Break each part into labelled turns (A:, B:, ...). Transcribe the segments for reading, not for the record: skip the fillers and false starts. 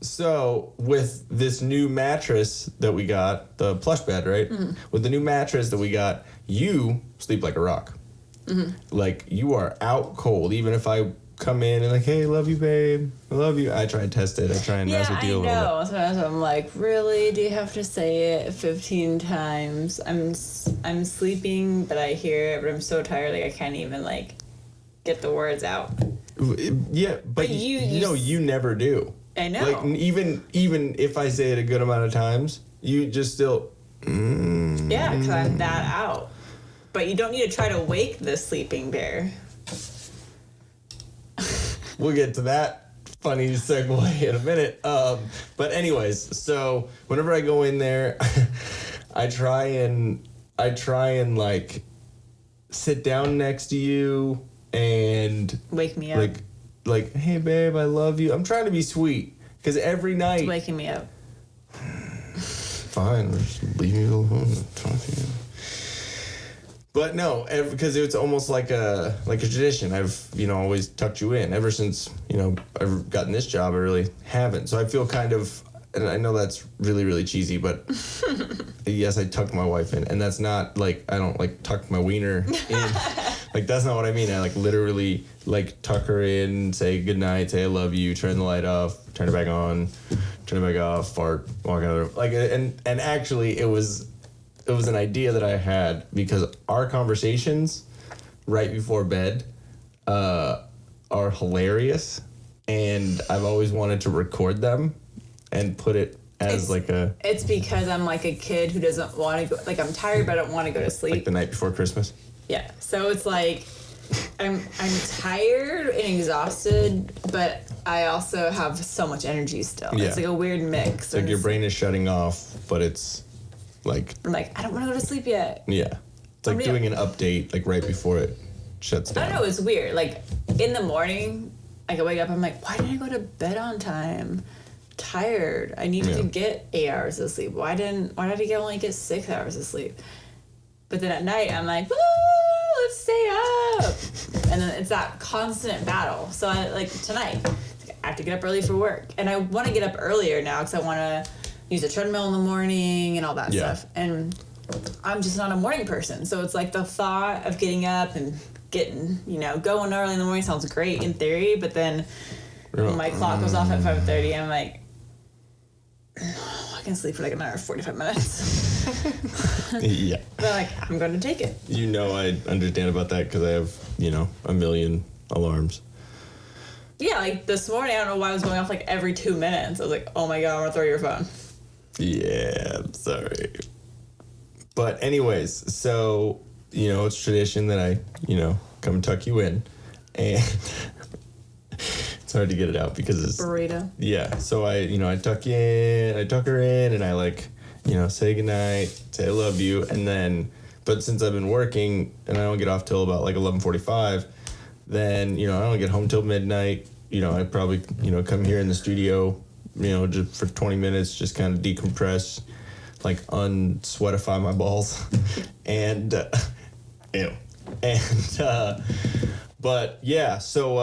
A: So with this new mattress that we got, the plush bed, right? Mm-hmm. With the new mattress that we got, you sleep like a rock. Mm-hmm. Like, you are out cold. Even if I come in and like, hey, love you, babe. I love you. I try and test it. I try and mess with you a little bit. Yeah, I know.
B: Sometimes I'm like, really? Do you have to say it 15 times? I'm sleeping, but I hear it, but I'm so tired, like, I can't even, like, get the words out.
A: Yeah, but you never do.
B: I know.
A: Like, even if I say it a good amount of times, you just still...
B: Yeah, because I'm that out. But you don't need to try to wake the sleeping bear.
A: We'll get to that funny segue in a minute. But anyways, so whenever I go in there, I try and like sit down next to you and
B: wake me up.
A: Like, hey babe, I love you. I'm trying to be sweet because every night
B: it's waking me up.
A: Fine, just leave me alone. Talk to you. But no, because it's almost like a tradition. I've always tucked you in ever since I've gotten this job. I really haven't. So I feel kind of, and I know that's really really cheesy, but yes, I tucked my wife in, and that's not like I don't like tuck my wiener in. Like, that's not what I mean. I like literally like tuck her in, say goodnight, say I love you, turn the light off, turn it back on, turn it back off, fart, walk out. Like, and actually it was an idea that I had because our conversations right before bed are hilarious, and I've always wanted to record them and put it as
B: It's because I'm like a kid who doesn't want to go. Like, I'm tired, but I don't want to go to sleep.
A: Like the night before Christmas.
B: Yeah, so it's like I'm tired and exhausted, but I also have so much energy still. Yeah. It's like a weird mix.
A: It's like your brain is shutting off, but it's like...
B: I'm like, I don't want to go to sleep yet.
A: Yeah. It's like doing an update like right before it shuts down.
B: I don't know, it's weird. Like, in the morning, I can wake up, I'm like, why didn't I go to bed on time? Tired. I needed to get 8 hours of sleep. Why did I only get 6 hours of sleep? But then at night, I'm like, woo, let's stay up. And then it's that constant battle. So tonight, I have to get up early for work. And I want to get up earlier now because I want to use a treadmill in the morning and all that stuff. And I'm just not a morning person. So it's like the thought of getting up and getting, going early in the morning sounds great in theory. But then when my clock goes off at 5:30, I'm like, I can sleep for like an hour, 45 minutes.
A: Yeah.
B: But I'm going to take it.
A: I understand about that because I have, a million alarms.
B: Yeah, like this morning, I don't know why I was going off like every 2 minutes. I was like, oh my God, I'm going to throw your phone.
A: Yeah, I'm sorry. But anyways, so, it's tradition that I, come tuck you in. And it's hard to get it out because it's...
B: Burrito.
A: Yeah, so I tuck her in, and I say goodnight, say I love you, and then, but since I've been working, and I don't get off till about 11:45, then, I don't get home till midnight. I probably, come here in the studio, just for 20 minutes, just kind of decompress, unsweatify my balls, and, ew. And, but yeah, so,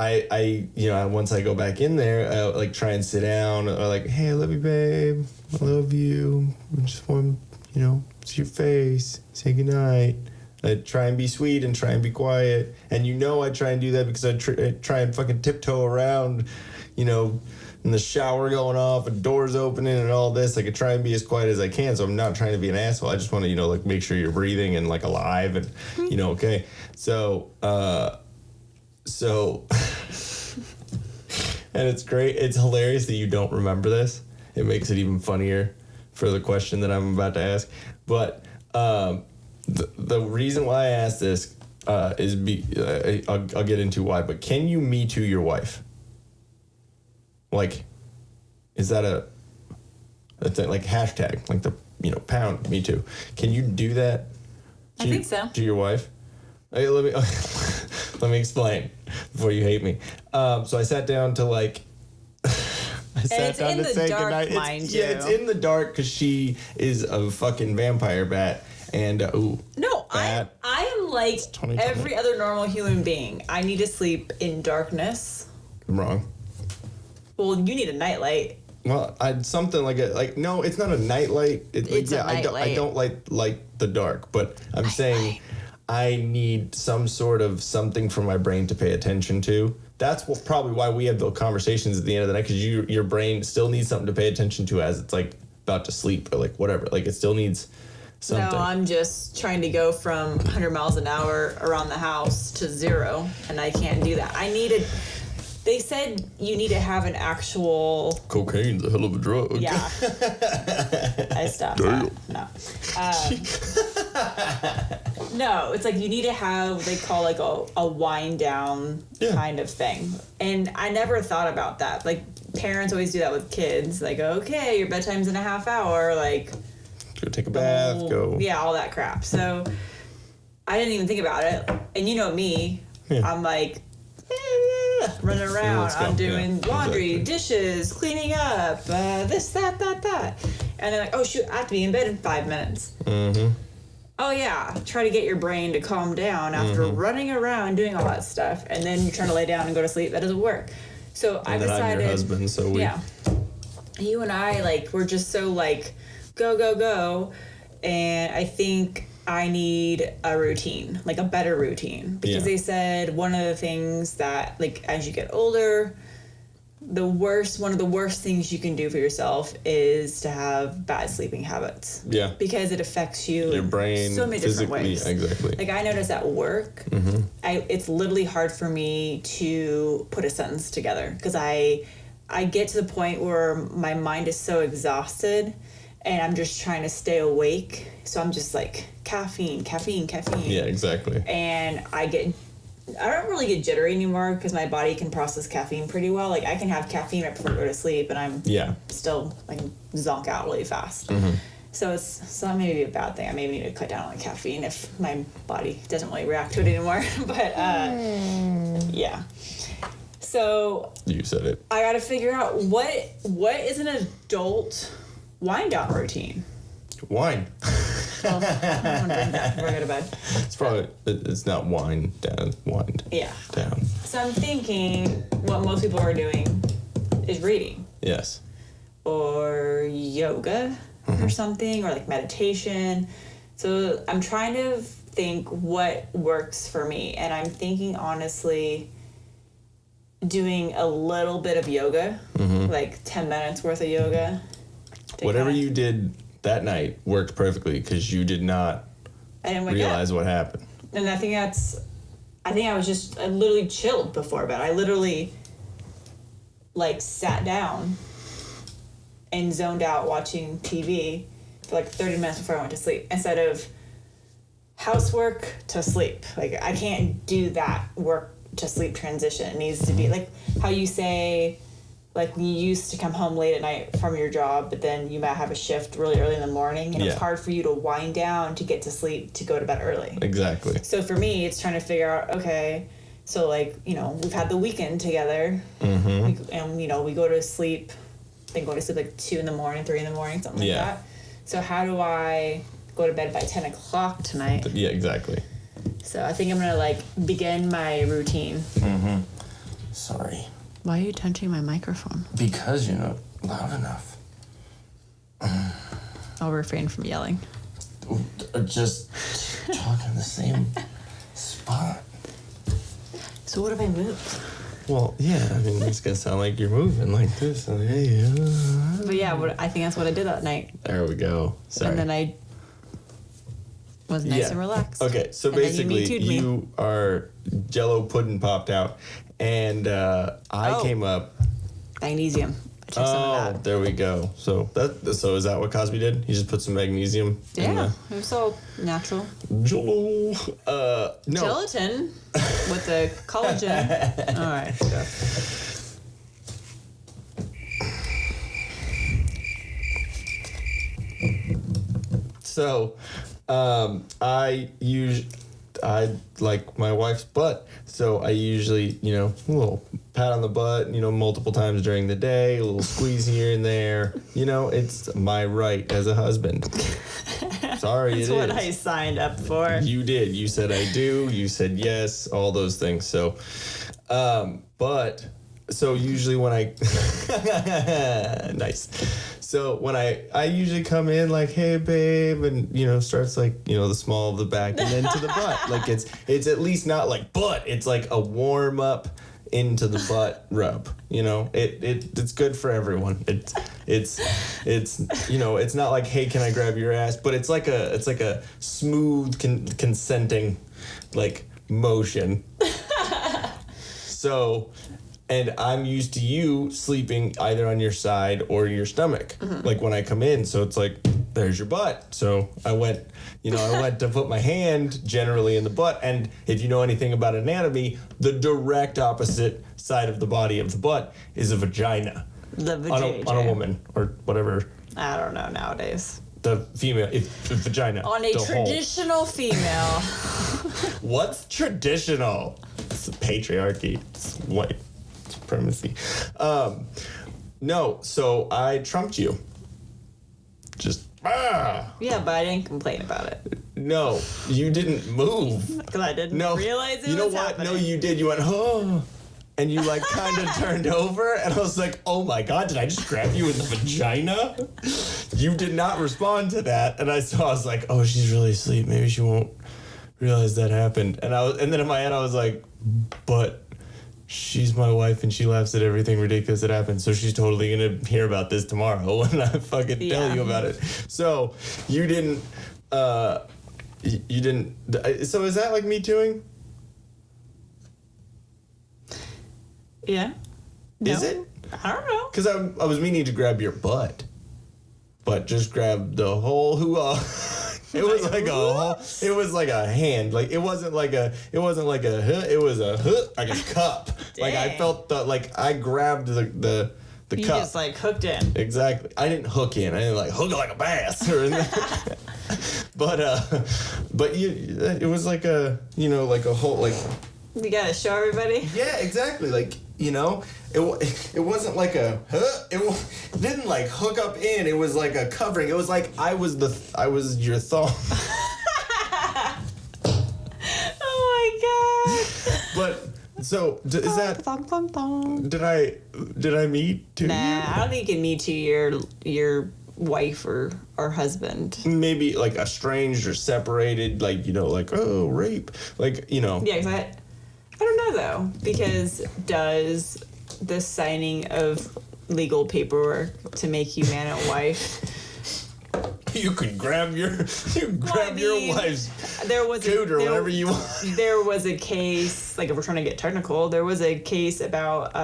A: I once I go back in there, I try and sit down, or hey, I love you, babe. I love you. I just want, see your face. Say goodnight. I try and be sweet and try and be quiet. And I try and do that because I try and fucking tiptoe around, in the shower going off and doors opening and all this. I could try and be as quiet as I can, so I'm not trying to be an asshole. I just want to, make sure you're breathing and, alive and, okay. So, and it's great. It's hilarious that you don't remember this. It makes it even funnier for the question that I'm about to ask. But the reason why I asked this is I'll get into why. But can you Me Too your wife? Is that a thing, hashtag, the pound Me Too? Can you do that?
B: I think so.
A: To your wife? Hey, let me explain before you hate me. So I sat down to I sat down to say goodnight.
B: Mind you.
A: Yeah, it's in the dark because she is a fucking vampire bat. And
B: no, I am like every other normal human being. I need to sleep in darkness.
A: I'm wrong.
B: Well, you need a nightlight.
A: Well, something like no, it's not a nightlight.
B: It's a
A: I don't like the dark, but I'm saying I need some sort of something for my brain to pay attention to. That's probably why we have the conversations at the end of the night, because your brain still needs something to pay attention to as it's like about to sleep or like whatever. Like it still needs something.
B: No, I'm just trying to go from 100 miles an hour around the house to 0, and I can't do that. They said you need to have an actual...
A: Cocaine's a hell of a drug.
B: Yeah. I stopped that. No. No, it's like you need to have, they call like a wind down kind of thing. And I never thought about that. Like, parents always do that with kids. Like, okay, your bedtime's in a half hour. Like...
A: Go take a bath, go...
B: Yeah, all that crap. So, I didn't even think about it. And you know me. Yeah. I'm like... running around, I'm doing laundry, dishes, cleaning up, this, that. And then like, oh shoot, I have to be in bed in 5 minutes. Mm-hmm. Oh yeah, try to get your brain to calm down after running around doing all that stuff, and then you're trying to lay down and go to sleep. That doesn't work. So I decided... I'm your
A: husband, so we...
B: Yeah. You and I, like, we're just so like, go, and I think... I need a routine, like a better routine, because they said one of the things that, like, as you get older, one of the worst things you can do for yourself is to have bad sleeping habits. Yeah. Because it affects you,
A: your brain,
B: in so many different ways.
A: Exactly.
B: Like I notice at work, it's literally hard for me to put a sentence together because I get to the point where my mind is so exhausted. And I'm just trying to stay awake. So I'm just like, caffeine.
A: Yeah, exactly.
B: And I don't really get jittery anymore because my body can process caffeine pretty well. Like I can have caffeine right before I go to sleep and I'm still like zonk out really fast. Mm-hmm. So it's not maybe a bad thing. I maybe need to cut down on caffeine if my body doesn't really react to it anymore. But yeah. So
A: you said it.
B: I got to figure out what is an adult wind down routine.
A: Wine.
B: Well, I don't drink that before I go to bed.
A: It's not wind down.
B: Yeah.
A: Down.
B: So I'm thinking what most people are doing is reading.
A: Yes.
B: Or yoga or something, or like meditation. So I'm trying to think what works for me. And I'm thinking honestly doing a little bit of yoga, like 10 minutes worth of yoga.
A: Whatever you did that night worked perfectly because you did not realize what happened.
B: And I think I literally chilled before bed. I literally like sat down and zoned out watching TV for like 30 minutes before I went to sleep instead of housework to sleep. Like I can't do that work to sleep transition. It needs to be like how you say, like you used to come home late at night from your job, but then you might have a shift really early in the morning, and it's hard for you to wind down to get to sleep to go to bed early.
A: Exactly.
B: So for me, it's trying to figure out, okay, so like, you know, we've had the weekend together, and, you know, we go to sleep, then go to sleep like 2 in the morning, 3 in the morning, something like that. So how do I go to bed by 10 o'clock tonight?
A: Yeah, exactly.
B: So I think I'm going to like begin my routine.
C: Sorry.
B: Why are you touching my microphone?
C: Because you're not loud enough.
B: I'll refrain from yelling.
C: Just talk in the same spot.
B: So what if I move?
A: Well, yeah, I mean, it's going to sound like you're moving like this. So, hey,
B: but yeah, I think that's what I did that night.
A: There we go. Sorry.
B: And then I was nice and relaxed.
A: Okay, so basically you are Jello pudding popped out. And I came up.
B: Magnesium. I took some of that.
A: There we go. So is that what Cosby did? He just put some magnesium.
B: Yeah, it was all natural.
A: Jello. No.
B: Gelatin with the collagen. All right. Go.
A: So, I like my wife's butt, so I usually, you know, a little pat on the butt, you know, multiple times during the day, a little squeeze here and there. You know, it's my right as a husband. Sorry,
B: That's what I signed up for.
A: You did. You said I do. You said yes, all those things. So, but So usually when I nice. So when I usually come in like, hey babe, and starts like, the small of the back and then to the butt. Like it's at least not like butt. It's like a warm up into the butt rub. It's good for everyone. It's it's not like, hey, can I grab your ass? But it's like a smooth consenting like motion. So, and I'm used to you sleeping either on your side or your stomach, like when I come in. So it's like, there's your butt. So I went to put my hand generally in the butt. And if you know anything about anatomy, the direct opposite side of the body of the butt is a vagina.
B: The vagina.
A: On a woman or whatever.
B: I don't know nowadays.
A: The female, the vagina.
B: On a traditional female.
A: What's traditional? It's patriarchy. It's white supremacy. No, so I trumped you. Just
B: Yeah, but I didn't complain about it.
A: No, you didn't move.
B: Because I didn't realize it was
A: what?
B: happening.
A: No, you did. You went, oh. And you like kind of turned over, and I was like, oh my God, did I just grab you in the vagina? You did not respond to that. And I was like, oh, she's really asleep. Maybe she won't realize that happened. And then in my head I was like, but she's my wife and she laughs at everything ridiculous that happens, so she's totally gonna hear about this tomorrow when I fucking tell you about it. So you didn't so is that like me tooing?
B: Yeah.
A: Is it?
B: I don't know.
A: Because I was meaning to grab your butt, but just grab the whole hoo-ah. It was like a whole, it was like a hand. Like it wasn't like a it was a like a cup. Like I felt I grabbed the
B: you
A: cup.
B: You just like hooked in.
A: Exactly. I didn't hook in. I didn't like hook it like a bass. But it was like a like a whole like.
B: You gotta show everybody.
A: Yeah, exactly. Like it wasn't like a it didn't like hook up in. It was like a covering. It was like I was your thumb.
B: Oh my God.
A: But so is that did I meet to you?
B: Nah, I don't think you can meet to your wife or husband.
A: Maybe like estranged or separated, like like rape, like
B: Yeah, because I don't know though, because does the signing of legal paperwork to make you man and wife?
A: You can grab your wife's cooter whenever you want.
B: There was a case, like if we're trying to get technical, there was a case about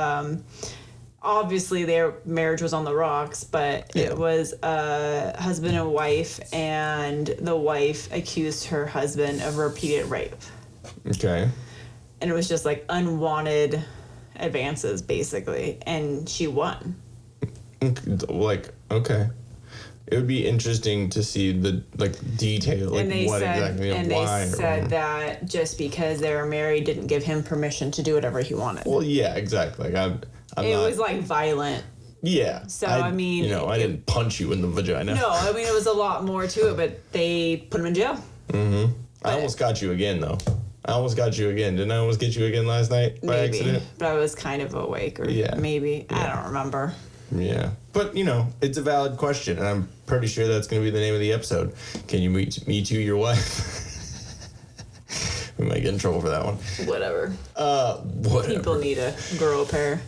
B: obviously their marriage was on the rocks, but it was a husband and wife, and the wife accused her husband of repeated rape.
A: Okay.
B: And it was just like unwanted advances, basically, and she won.
A: Like, okay. It would be interesting to see the detail, like what exactly and why.
B: And they said that just because they were married didn't give him permission to do whatever he wanted.
A: Well, yeah, exactly. Like
B: it was like violent.
A: Yeah.
B: So I mean,
A: I didn't punch you in the vagina.
B: No, I mean it was a lot more to it, but they put him in jail.
A: Mm-hmm. I almost got you again though. Didn't I almost get you again last night by accident?
B: But I was kind of awake, or maybe. Yeah. I don't remember. Yeah.
A: But, it's a valid question, and I'm pretty sure that's going to be the name of the episode. Can you meet to your wife? We might get in trouble for that one.
B: Whatever.
A: Whatever.
B: People need a girl pair.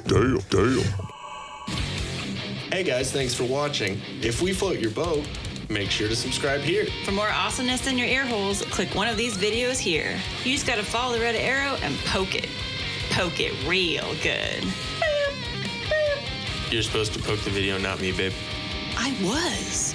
A: Damn. Hey guys, thanks for watching. If we float your boat, make sure to subscribe here.
B: For more awesomeness in your ear holes, click one of these videos here. You just gotta follow the red arrow and poke it. Poke it real good.
A: You're supposed to poke the video, not me, babe.
B: I was.